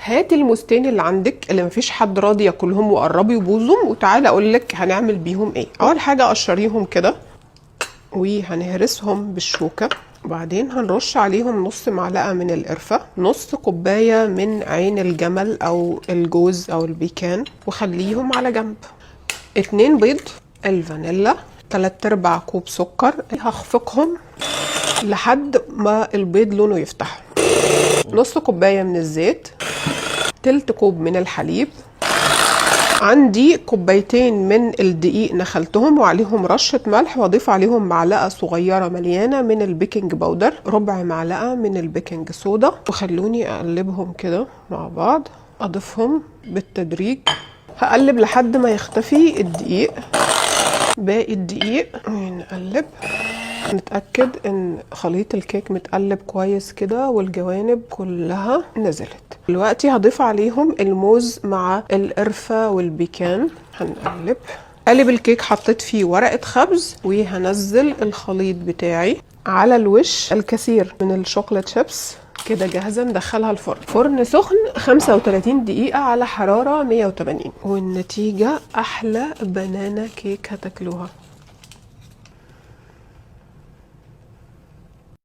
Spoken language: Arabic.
هاتي الموزتين اللي عندك اللي مفيش حد راضي ياكلهم وقربوا يبوظوا، وتعالى اقول لك هنعمل بيهم ايه. اول حاجه قشريهم كده وهنهرسهم بالشوكه، وبعدين هنرش عليهم نص معلقه من القرفه، نص كوبايه من عين الجمل او الجوز او البيكان، وخليهم على جنب. 2 بيض، الفانيلا، 3/4 كوب سكر، هخفقهم لحد ما البيض لونه يفتح، نص كوبايه من الزيت، تلت كوب من الحليب، عندي كوبايتين من الدقيق نخلتهم وعليهم رشة ملح، واضيف عليهم معلقة صغيرة مليانة من البيكنج باودر، ربع معلقة من البيكنج صودا، وخلوني اقلبهم كده مع بعض. اضيفهم بالتدريج، هقلب لحد ما يختفي الدقيق. باقي الدقيق نقلب، نتأكد ان خليط الكيك متقلب كويس كده والجوانب كلها نزلت. دلوقتي هضيف عليهم الموز مع القرفة والبيكان، هنقلب. قالب الكيك حطيت فيه ورقة خبز، وهنزل الخليط بتاعي على الوش الكثير من الشوكولات شيبس. كده جاهزة ندخلها الفرن. فرن سخن 35 دقيقة على حرارة 180، والنتيجة أحلى بنانا كيك هتاكلوها.